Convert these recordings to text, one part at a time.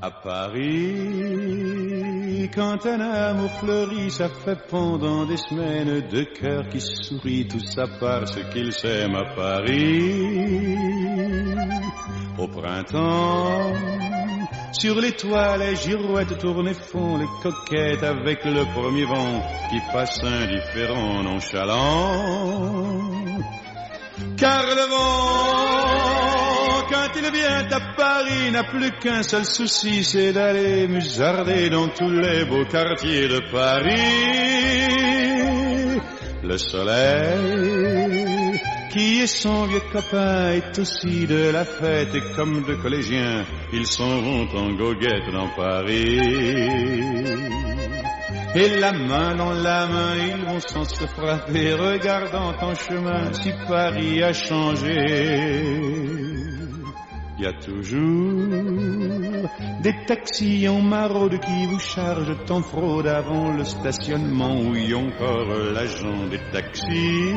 À Paris, quand un amour fleurit, ça fait pendant des semaines deux cœurs qui sourient, tout ça parce qu'ils s'aiment à Paris. Au printemps, sur les toits, les girouettes tournent et font les coquettes avec le premier vent qui passe indifférent, nonchalant. Car le vent, quand il vient à Paris, n'a plus qu'un seul souci, c'est d'aller musarder dans tous les beaux quartiers de Paris. Le soleil, qui est son vieux copain, est aussi de la fête, et comme deux collégiens, ils s'en vont en goguette dans Paris. Et la main dans la main, ils vont sans se frapper, regardant en chemin si Paris a changé. Il y a toujours des taxis en maraude qui vous chargent en fraude avant le stationnement, où y a encore l'agent des taxis.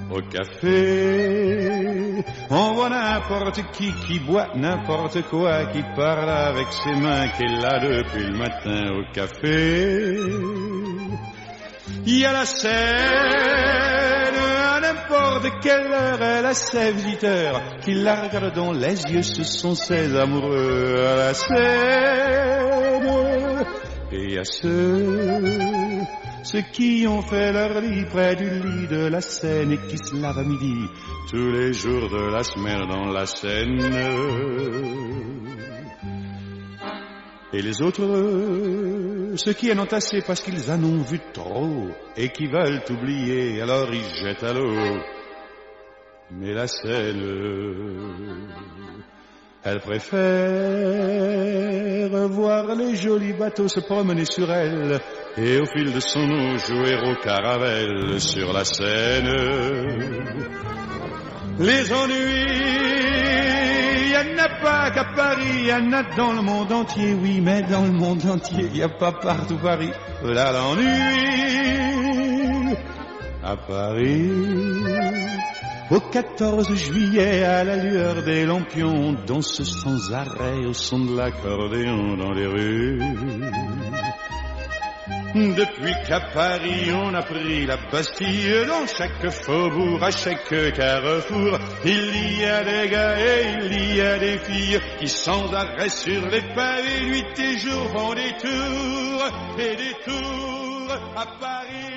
Au café, on voit n'importe qui boit n'importe quoi, qui parle avec ses mains, qui est là depuis le matin au café. Il y a la Seine, à n'importe quelle heure, elle a ses visiteurs qui la regardent dans les yeux, ce sont ses amoureux à la Seine. Et il y a ceux qui ont fait leur lit près du lit de la Seine et qui se lavent à midi tous les jours de la semaine dans la Seine. Et les autres, ceux qui en ont assez parce qu'ils en ont vu trop et qui veulent oublier, alors ils jettent à l'eau. Mais la Seine, elle préfère voir les jolis bateaux se promener sur elle et au fil de son eau jouer au caravelle sur la Seine. Les ennuis, y en a pas qu'à Paris, y en a dans le monde entier, oui, mais dans le monde entier, y a pas partout Paris. Là l'ennui, à Paris. Au 14 juillet, à la lueur des lampions, on danse sans arrêt au son de l'accordéon dans les rues. Depuis qu'à Paris on a pris la Bastille, dans chaque faubourg, à chaque carrefour, il y a des gars et il y a des filles qui sans arrêt sur les pavés, nuit et jour font des tours et des tours à Paris.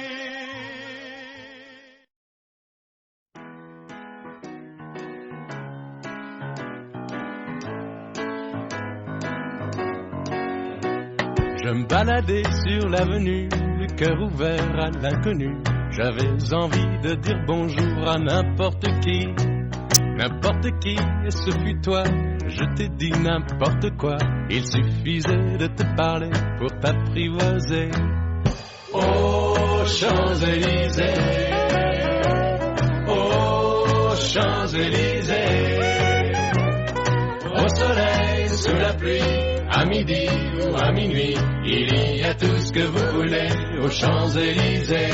Je me baladais sur l'avenue, le cœur ouvert à l'inconnu. J'avais envie de dire bonjour à n'importe qui, et ce fut toi. Je t'ai dit n'importe quoi, il suffisait de te parler pour t'apprivoiser. Aux Champs-Élysées, aux Champs-Élysées, au soleil, sous la pluie, à midi ou à minuit, il y a tout ce que vous voulez aux Champs-Élysées.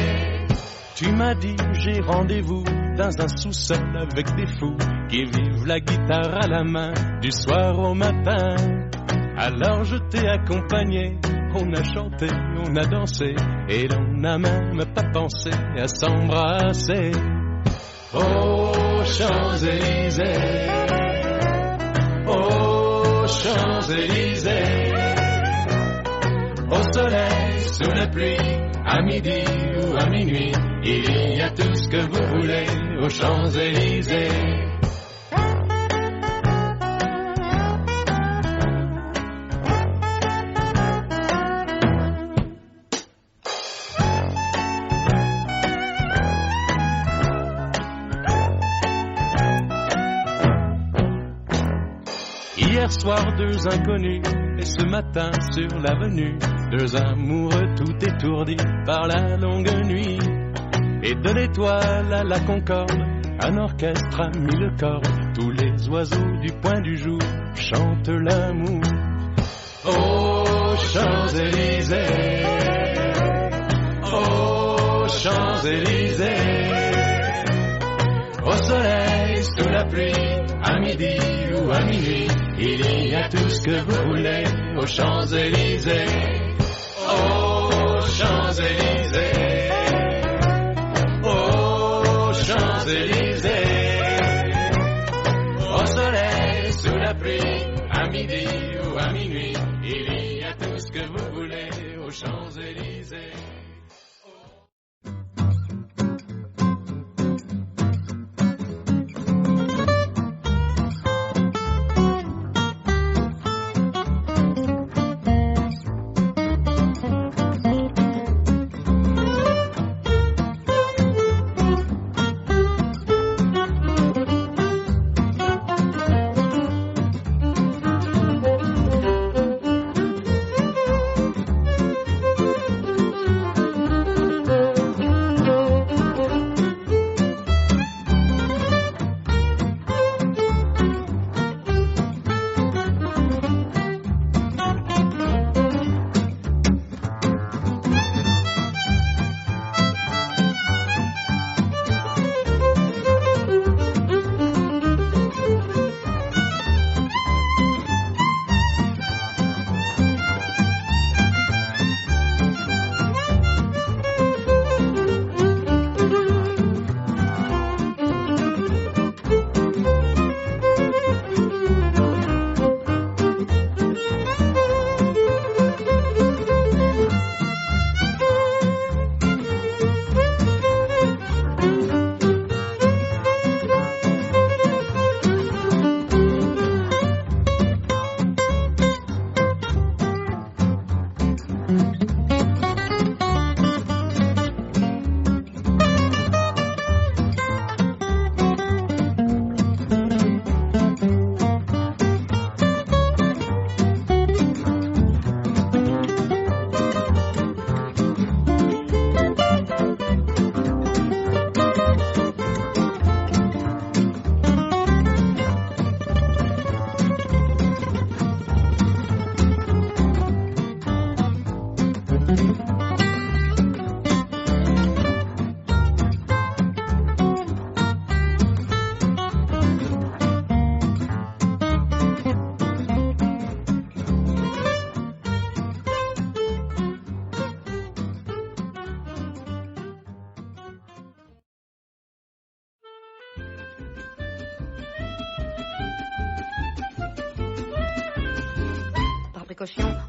Tu m'as dit j'ai rendez-vous dans un sous-sol avec des fous qui vivent la guitare à la main du soir au matin. Alors je t'ai accompagné, on a chanté, on a dansé et l'on n'a même pas pensé à s'embrasser. Aux Champs-Élysées, aux Champs-Élysées, au soleil, sous la pluie, à midi ou à minuit, il y a tout ce que vous voulez aux Champs-Élysées. Hier soir, deux inconnus, et ce matin sur l'avenue, deux amoureux tout étourdis par la longue nuit. Et de l'étoile à la Concorde, un orchestre a mis le corps. Tous les oiseaux du point du jour chantent l'amour. Aux Champs-Élysées, aux Champs-Élysées, au soleil, sous la pluie, à midi ou à minuit, il y a tout ce que vous voulez aux Champs-Élysées. Aux Champs-Élysées. Aux Champs-Élysées. Au soleil, sous la pluie, à midi ou à minuit, il y a tout ce que vous voulez aux Champs-Élysées.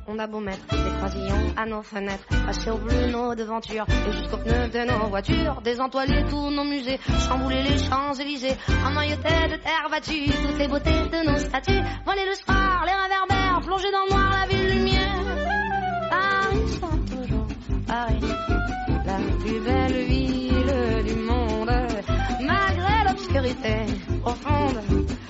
On a beau mettre des croisillons à nos fenêtres, passer au bleu nos devantures et jusqu'aux pneus de nos voitures, désentoiler tous nos musées, chambouler les Champs-Élysées, emmailloter de terre battue toutes les beautés de nos statues, voler le soir, les réverbères, plonger dans le noir la ville lumière. Paris sera toujours Paris, la plus belle ville du monde, malgré l'obscurité profonde,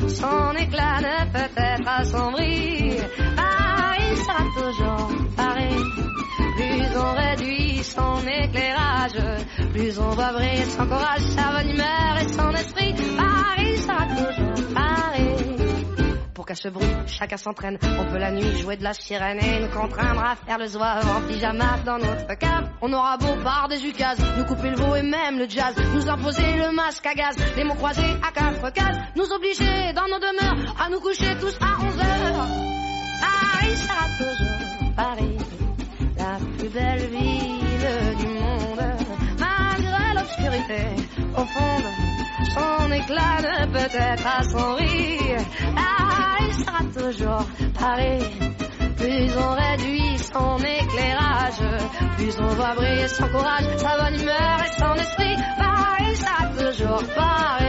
son éclat ne peut être assombri. Paris sera toujours Paris. Plus on réduit son éclairage, plus on va briller son courage, sa bonne humeur et son esprit. Paris sera toujours Paris. Pour qu'à ce bruit, chacun s'entraîne. On peut la nuit jouer de la sirène et nous contraindre à faire le zouave en pyjama dans notre cave. On aura beau par des ukases, nous couper le veau et même le jazz, nous imposer le masque à gaz, les mots croisés à 4 cases, nous obliger dans nos demeures à nous coucher tous à 11h. Paris sera toujours Paris, la plus belle ville du monde, malgré l'obscurité profonde, son éclat ne peut être assombri. Paris sera toujours Paris. Plus on réduit son éclairage, plus on voit briller son courage, sa bonne humeur et son esprit. Paris sera toujours Paris.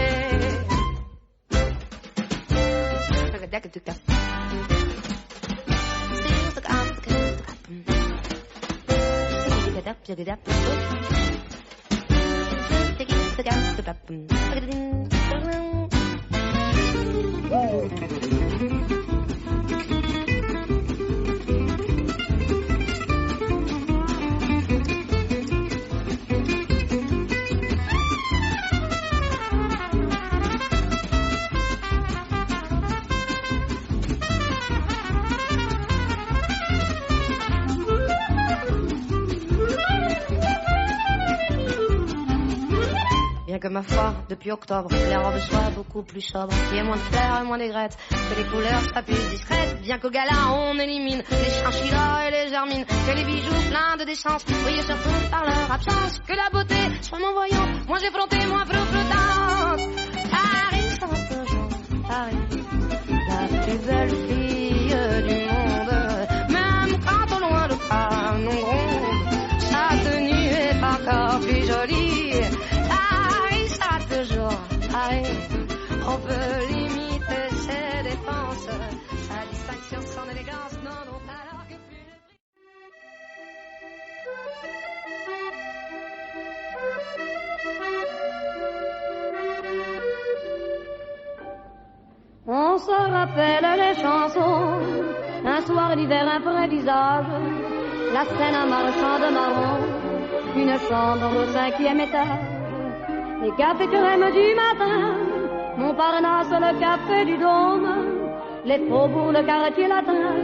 que ma foi, depuis octobre, les robes soient beaucoup plus sobres. Qu'il y ait moins de fleurs et moins d'aigrettes, que les couleurs soient plus discrètes. Bien qu'au gala on élimine les chinchillas et les germines, que les bijoux pleins de décence brillent surtout par leur absence. Que la beauté soit moins voyante, moins effrontée, moins flottante. Paris sera toujours Paris, la plus belle fille du monde. Même quand au loin le canon gronde, sa tenue est encore plus jolie. Paris sera toujours Paris, on peut limiter ses dépenses, sa distinction, son élégance n'en ont alors que plus le prix. On se rappelle les chansons, un soir d'hiver, un vrai visage, la scène un marchand de marron, une chambre au 5e étage, les cafés crème du matin, Montparnasse, le café du Dôme, les faubourgs, le quartier latin,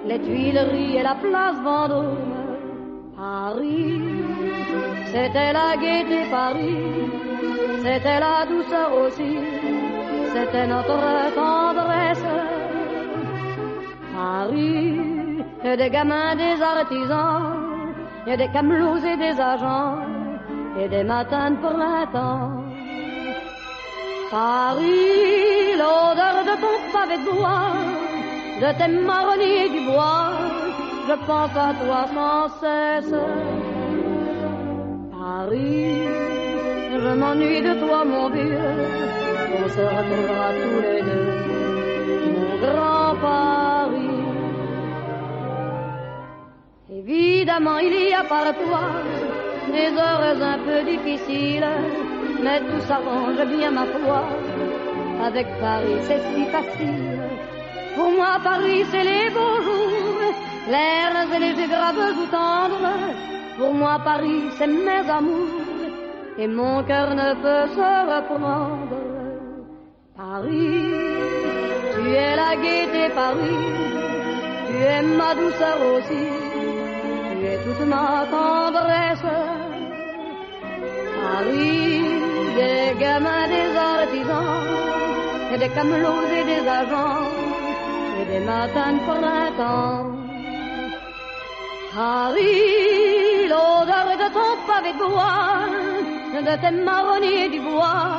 les Tuileries et la place Vendôme. Paris, c'était la gaieté, Paris, c'était la douceur aussi, c'était notre tendresse. Paris, et des gamins, des artisans, et des camelots et des agents, et des matins de printemps. Paris, l'odeur de ton pavé de bois, de tes marronniers du bois, je pense à toi sans cesse. Paris, je m'ennuie de toi mon vieux, on se retrouvera tous les deux, mon grand Paris. Évidemment il y a par toi des heures un peu difficiles, mais tout s'arrange bien ma foi, avec Paris c'est si facile. Pour moi Paris c'est les beaux jours, l'air et les yeux graves ou tendres. Pour moi Paris c'est mes amours, et mon cœur ne peut se reprendre. Paris, tu es la gaieté Paris, tu es ma douceur aussi, tu es toute ma tendresse. Paris, des gamins, des artisans, et des camelots et des agents, et des matins de printemps. Paris, l'odeur de ton pavé de bois, de tes marronniers du bois,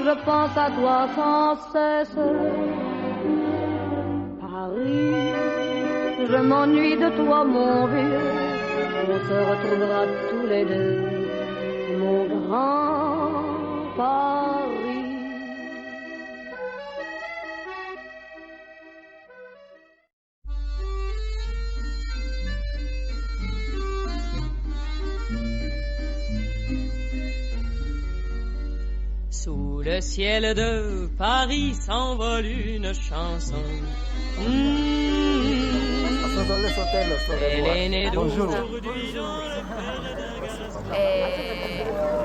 je pense à toi sans cesse. Paris, je m'ennuie de toi mon vieux, on se retrouvera tous les deux, mon grand Paris. Sous le ciel de Paris s'envole une chanson. Elle est née d'aujourd'hui dans le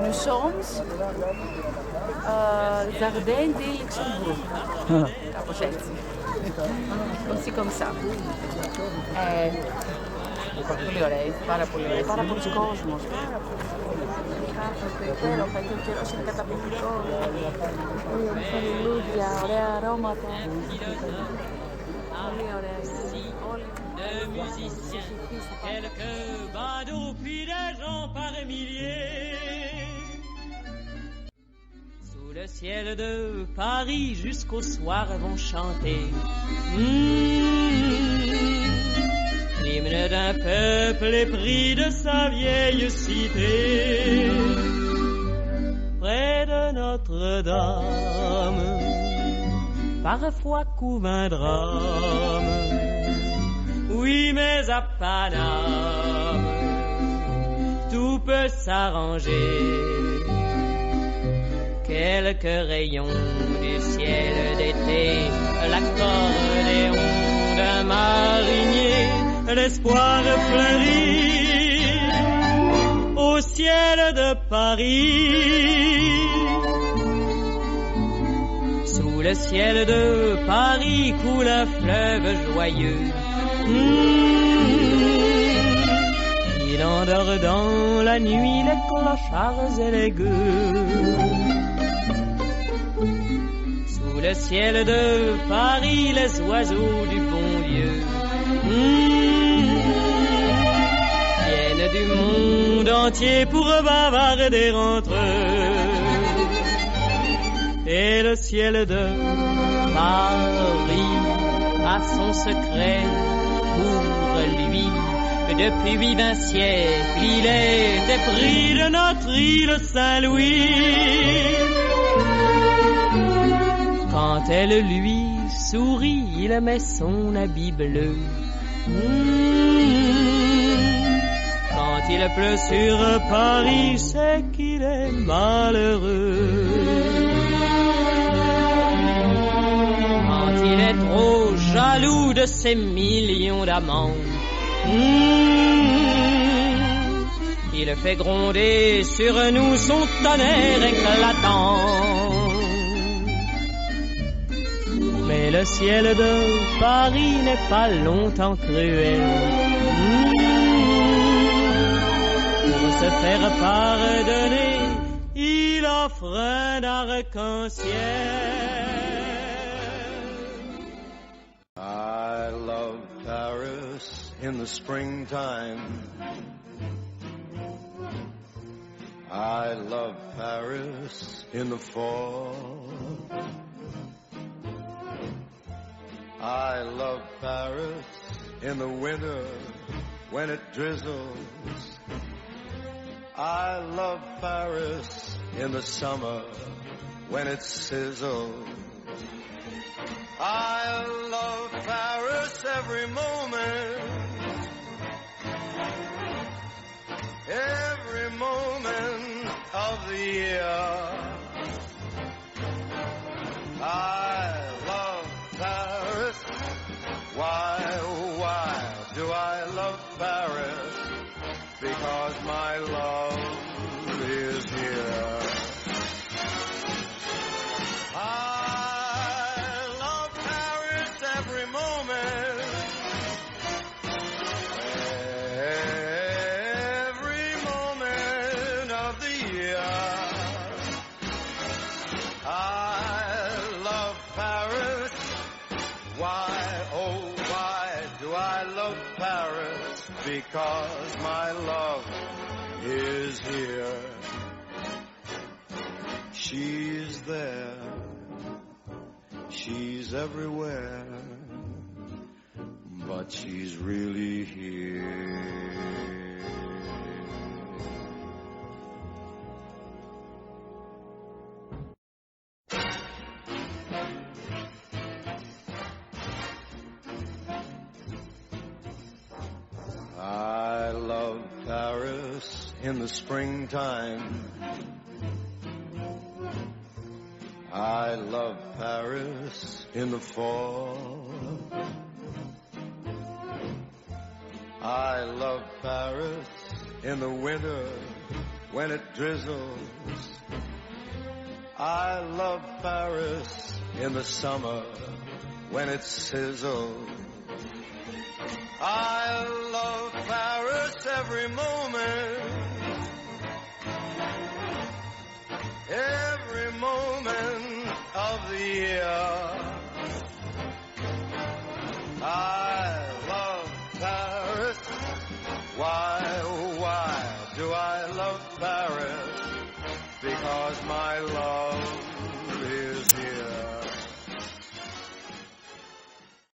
Nous sommes Jardin de Luxembourg. Κάπως έτσι. Comme ça. Πολύ ωραία, πάρα πολύ ωραία. Πάρα πολλοί κόσμος. Υπέροχα και ο καιρός είναι καταπληκτικός. Ωραία λουλούδια, ωραία αρώματα. Πολύ ωραία είναι. Όλοι. de musiciens, quelques badauds, puis des gens par milliers. Sous le ciel de Paris, jusqu'au soir vont chanter l'hymne d'un peuple épris de sa vieille cité. Près de Notre-Dame, parfois couve un drame. Oui, mais à Paname, tout peut s'arranger. Quelques rayons du ciel d'été, l'accordéon d'un marinier, l'espoir fleurit au ciel de Paris. Sous le ciel de Paris coule un fleuve joyeux. Il Il endort dans la nuit les clochards et les gueux. Sous le ciel de Paris, les oiseaux du bon Dieu viennent du monde entier pour bavarder entre eux. Et le ciel de Paris a son secret pour lui. Depuis 20 siècles, il est épris de notre île Saint-Louis. Quand elle lui sourit, il met son habit bleu. Quand il pleut sur Paris, c'est qu'il est malheureux. Quand il est trop jaloux de ses millions d'amants, il fait gronder sur nous son tonnerre éclatant. Mais le ciel de Paris n'est pas longtemps cruel. Pour se faire pardonner, il offre un arc-en-ciel. I love Paris in the springtime. I love Paris in the fall. I love Paris in the winter when it drizzles. I love Paris in the summer when it sizzles. I love Paris every moment of the year. I love Paris. Why do I love Paris? Because my love is here. Because my love is here. She's there. She's everywhere. But she's really here. I love Paris in the springtime. I love Paris in the fall. I love Paris in the winter when it drizzles. I love Paris in the summer when it sizzles. I love Paris every moment of the year.